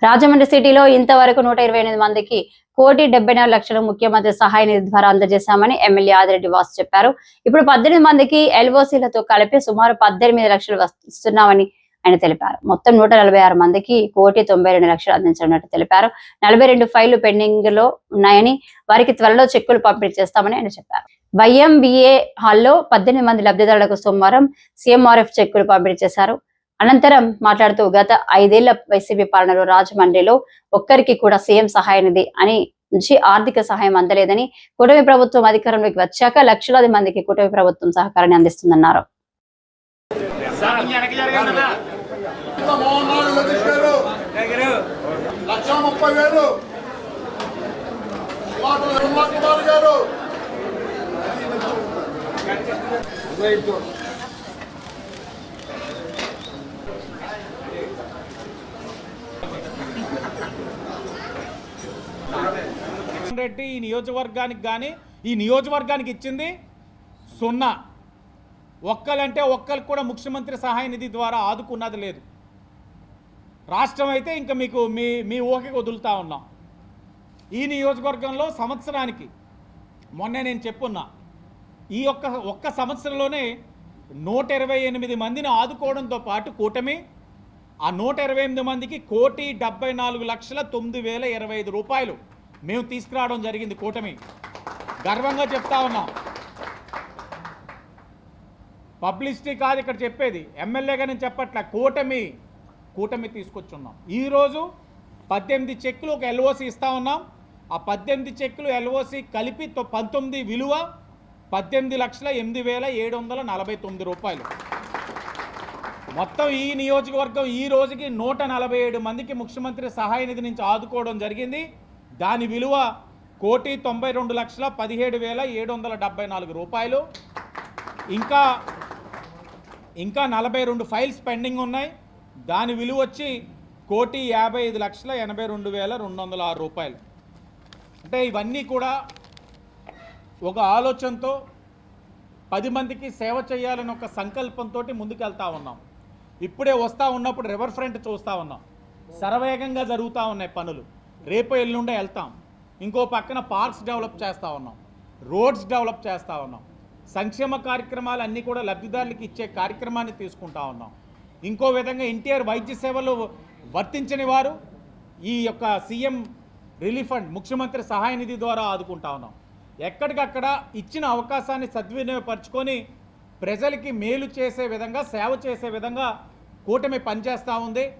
రాజమండ్రి సిటీలో ఇంతవరకు 128 మందికి ₹1,74,00,000 ముఖ్యమంత్రి సహాయ నిధి ద్వారా అందజేశామని ఎమ్మెల్యే ఆదిరెడ్డి వాసు చెప్పారు. ఇప్పుడు 18 మందికి ఎల్ఓసీలతో కలిపి సుమారు 18 లక్షలు ఇస్తున్నామని ఆయన తెలిపారు. మొత్తం 146 మందికి ₹1,92,00,000 అందించనున్నట్టు తెలిపారు. 42 ఫైళ్లు పెండింగ్ లో ఉన్నాయని, వారికి త్వరలో చెక్కులు పంపిణీ చేస్తామని ఆయన చెప్పారు. వైఎంబీఏ హాల్లో 18 మంది లబ్ధిదారులకు సోమవారం సీఎంఆర్ఎఫ్ చెక్కులు పంపిణీ చేశారు. అనంతరం మాట్లాడుతూ గత 5 ఏళ్ల వైసీపీ పాలనలో రాజమండ్రిలో ఒక్కరికి కూడా సీఎం సహాయ నిధి అని నుంచి ఆర్థిక సహాయం అందలేదని, కూటమి ప్రభుత్వం అధికారంలోకి వచ్చాక లక్షలాది మందికి కూటమి ప్రభుత్వం సహకారాన్ని అందిస్తుందన్నారు. రెడ్డి ఈ నియోజకవర్గానికి కానీ ఈ నియోజకవర్గానికి ఇచ్చింది 0. ఒక్కలంటే ఒక్కరికి కూడా ముఖ్యమంత్రి సహాయ నిధి ద్వారా ఆదుకున్నది లేదు. రాష్ట్రం అయితే ఇంకా మీకు మీ ఊహకి వదులుతా ఉన్నాం. ఈ నియోజకవర్గంలో సంవత్సరానికి మొన్నే నేను చెప్పున్నా, ఈ ఒక్క సంవత్సరంలోనే 128 మందిని ఆదుకోవడంతో పాటు కూటమి ఆ 128 మందికి ₹1,74,09,025 మేము తీసుకురావడం జరిగింది. కూటమి గర్వంగా చెప్తా ఉన్నాం. పబ్లిసిటీ కాదు ఇక్కడ చెప్పేది, ఎమ్మెల్యేగా నేను చెప్పట్లే, కూటమి తీసుకొచ్చున్నాం. ఈరోజు 18 చెక్కులు ఒక ఎల్ఓసి ఇస్తా ఉన్నాం. ఆ 18 చెక్కులు ఎల్ఓసి కలిపి 19 విలువ ₹18,08,749. మొత్తం ఈ నియోజకవర్గం ఈ రోజుకి 147 మందికి ముఖ్యమంత్రి సహాయ నిధి నుంచి ఆదుకోవడం జరిగింది. దాని విలువ ₹1,92,17,774. ఇంకా 42 ఫైల్స్ పెండింగ్ ఉన్నాయి. దాని విలువ వచ్చి ₹1,55,82,206. అంటే ఇవన్నీ కూడా ఒక ఆలోచనతో 10 మందికి సేవ చేయాలని ఒక సంకల్పంతో ముందుకెళ్తా ఉన్నాం. ఇప్పుడే వస్తూ ఉన్నప్పుడు రివర్ ఫ్రంట్ చూస్తూ ఉన్నాం. శరవేగంగా జరుగుతూ ఉన్నాయి పనులు. రేపు ఎల్లుండే వెళ్తాం. ఇంకో పక్కన పార్క్స్ డెవలప్ చేస్తూ ఉన్నాం, రోడ్స్ డెవలప్ చేస్తూ ఉన్నాం. సంక్షేమ కార్యక్రమాలు అన్నీ కూడా లబ్ధిదారులకు ఇచ్చే కార్యక్రమాన్ని తీసుకుంటా ఉన్నాం. ఇంకో విధంగా ఎన్టీఆర్ వైద్య సేవలు వర్తించని వారు ఈ యొక్క సీఎం రిలీఫ్ ఫండ్ ముఖ్యమంత్రి సహాయ నిధి ద్వారా ఆదుకుంటా ఉన్నాం. ఎక్కడికక్కడ ఇచ్చిన అవకాశాన్ని సద్వినియోగపరుచుకొని ప్రజలకి మేలు చేసే విధంగా, సేవ చేసే విధంగా కూటమి పనిచేస్తూ ఉంది.